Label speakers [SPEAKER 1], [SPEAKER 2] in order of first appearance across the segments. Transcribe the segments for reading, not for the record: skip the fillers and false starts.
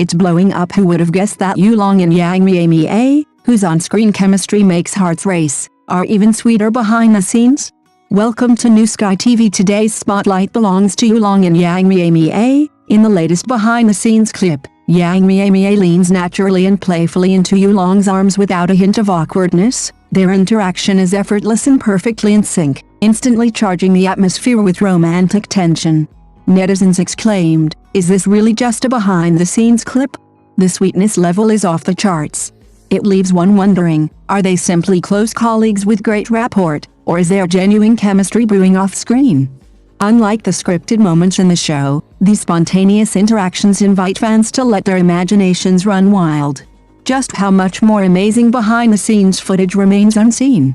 [SPEAKER 1] It's blowing up. Who would have guessed that Yulong and Yang Mi, whose on-screen chemistry makes hearts race, are even sweeter behind the scenes? Welcome to New Sky TV. Today's spotlight belongs to Yulong and Yang Mi. In the latest behind-the-scenes clip, Yang Mi leans naturally and playfully into Yulong's arms without a hint of awkwardness. Their interaction is effortless and perfectly in sync, instantly charging the atmosphere with romantic tension. Netizens exclaimed, "Is this really just a behind-the-scenes clip?" The sweetness level is off the charts. It leaves one wondering, are they simply close colleagues with great rapport, or is there genuine chemistry brewing off-screen? Unlike the scripted moments in the show, these spontaneous interactions invite fans to let their imaginations run wild. Just how much more amazing behind-the-scenes footage remains unseen?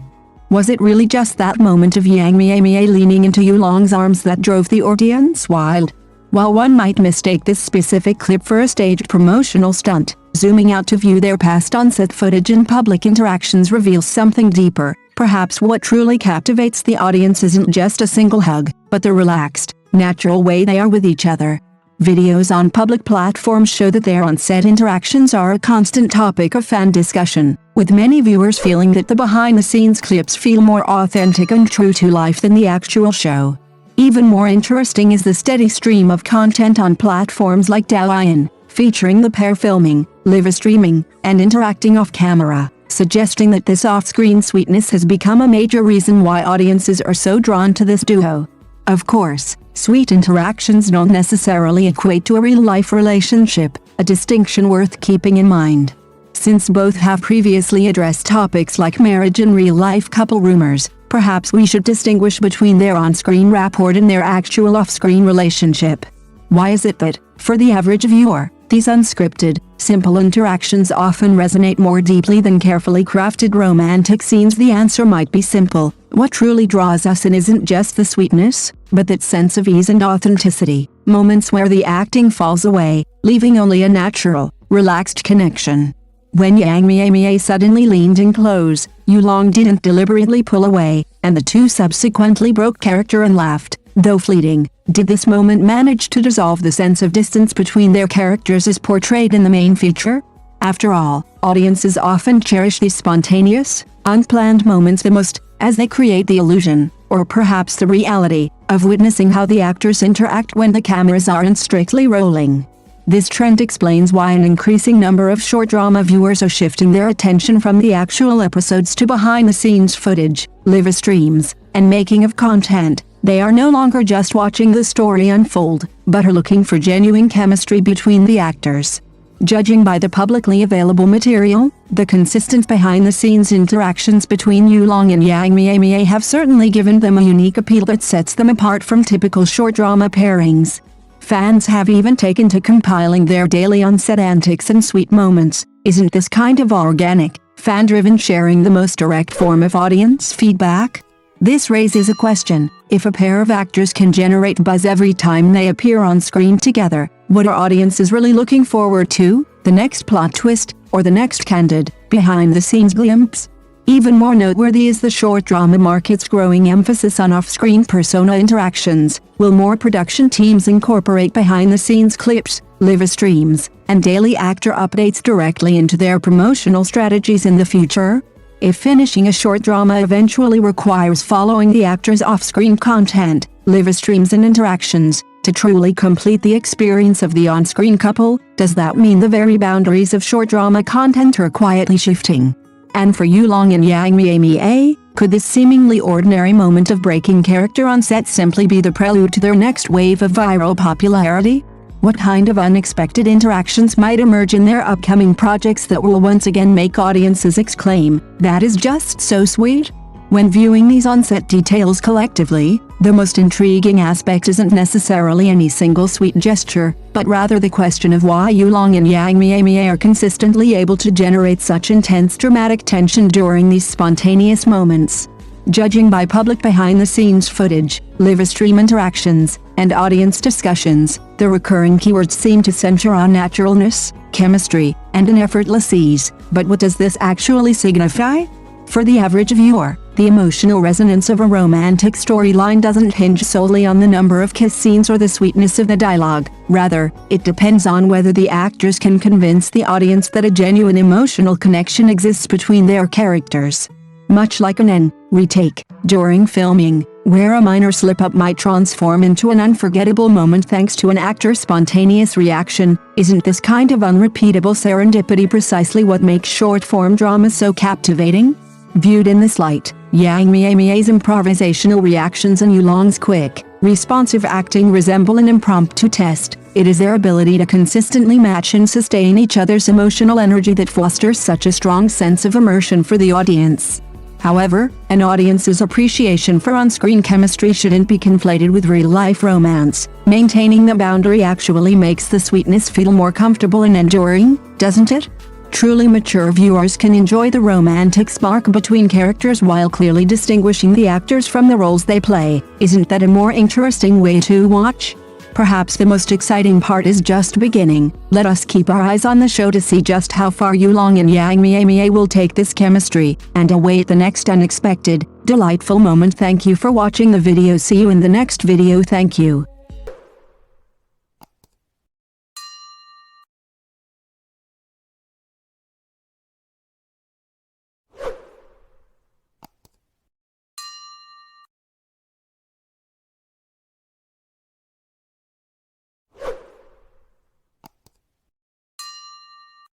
[SPEAKER 1] Was it really just that moment of Yang Mi leaning into Yulong's arms that drove the audience wild? While one might mistake this specific clip for a staged promotional stunt, zooming out to view their past on-set footage and public interactions reveals something deeper. Perhaps what truly captivates the audience isn't just a single hug, but the relaxed, natural way they are with each other. Videos on public platforms show that their on-set interactions are a constant topic of fan discussion, with many viewers feeling that the behind-the-scenes clips feel more authentic and true to life than the actual show. Even more interesting is the steady stream of content on platforms like Douyin, featuring the pair filming, live streaming, and interacting off-camera, suggesting that this off-screen sweetness has become a major reason why audiences are so drawn to this duo. Of course, sweet interactions don't necessarily equate to a real-life relationship, a distinction worth keeping in mind. Since both have previously addressed topics like marriage and real-life couple rumors, perhaps we should distinguish between their on-screen rapport and their actual off-screen relationship. Why is it that, for the average viewer, these unscripted, simple interactions often resonate more deeply than carefully crafted romantic scenes? The answer might be simple. What truly draws us in isn't just the sweetness, but that sense of ease and authenticity, moments where the acting falls away, leaving only a natural, relaxed connection. When Yang Mi suddenly leaned in close, Yulong didn't deliberately pull away, and the two subsequently broke character and laughed, though fleeting. Did this moment manage to dissolve the sense of distance between their characters as portrayed in the main feature? After all, audiences often cherish these spontaneous, unplanned moments the most, as they create the illusion, or perhaps the reality, of witnessing how the actors interact when the cameras aren't strictly rolling. This trend explains why an increasing number of short drama viewers are shifting their attention from the actual episodes to behind-the-scenes footage, live streams, and making of content. They are no longer just watching the story unfold, but are looking for genuine chemistry between the actors. Judging by the publicly available material, the consistent behind-the-scenes interactions between Yulong and Yang Mi have certainly given them a unique appeal that sets them apart from typical short drama pairings. Fans have even taken to compiling their daily on-set antics and sweet moments. Isn't this kind of organic, fan-driven sharing the most direct form of audience feedback? This raises a question. If a pair of actors can generate buzz every time they appear on screen together, what are audiences really looking forward to? The next plot twist, or the next candid, behind-the-scenes glimpse? Even more noteworthy is the short drama market's growing emphasis on off-screen persona interactions. Will more production teams incorporate behind-the-scenes clips, live streams, and daily actor updates directly into their promotional strategies in the future? If finishing a short drama eventually requires following the actor's off-screen content, live streams and interactions, to truly complete the experience of the on-screen couple, does that mean the very boundaries of short drama content are quietly shifting? And for Yulong and Yang Mi, could this seemingly ordinary moment of breaking character on set simply be the prelude to their next wave of viral popularity? What kind of unexpected interactions might emerge in their upcoming projects that will once again make audiences exclaim, "That is just so sweet"? When viewing these on-set details collectively, the most intriguing aspect isn't necessarily any single sweet gesture, but rather the question of why Yulong and Yang Mi are consistently able to generate such intense dramatic tension during these spontaneous moments. Judging by public behind-the-scenes footage, live stream interactions, and audience discussions, the recurring keywords seem to center on naturalness, chemistry, and an effortless ease. But what does this actually signify? For the average viewer, The emotional resonance of a romantic storyline doesn't hinge solely on the number of kiss scenes or the sweetness of the dialogue. Rather, it depends on whether the actors can convince the audience that a genuine emotional connection exists between their characters. Much like an retake during filming, where a minor slip-up might transform into an unforgettable moment thanks to an actor's spontaneous reaction, isn't this kind of unrepeatable serendipity precisely what makes short-form drama so captivating? Viewed in this light, Yang Mie-Mie's improvisational reactions and Yulong's quick, responsive acting resemble an impromptu test. It is their ability to consistently match and sustain each other's emotional energy that fosters such a strong sense of immersion for the audience. However, an audience's appreciation for on-screen chemistry shouldn't be conflated with real-life romance. Maintaining the boundary actually makes the sweetness feel more comfortable and enduring, doesn't it? Truly mature viewers can enjoy the romantic spark between characters while clearly distinguishing the actors from the roles they play. Isn't that a more interesting way to watch? Perhaps the most exciting part is just beginning. Let us keep our eyes on the show to see just how far Yulong and Yang Mi will take this chemistry, and await the next unexpected, delightful moment. Thank you for watching the video. See you in the next video. Thank you.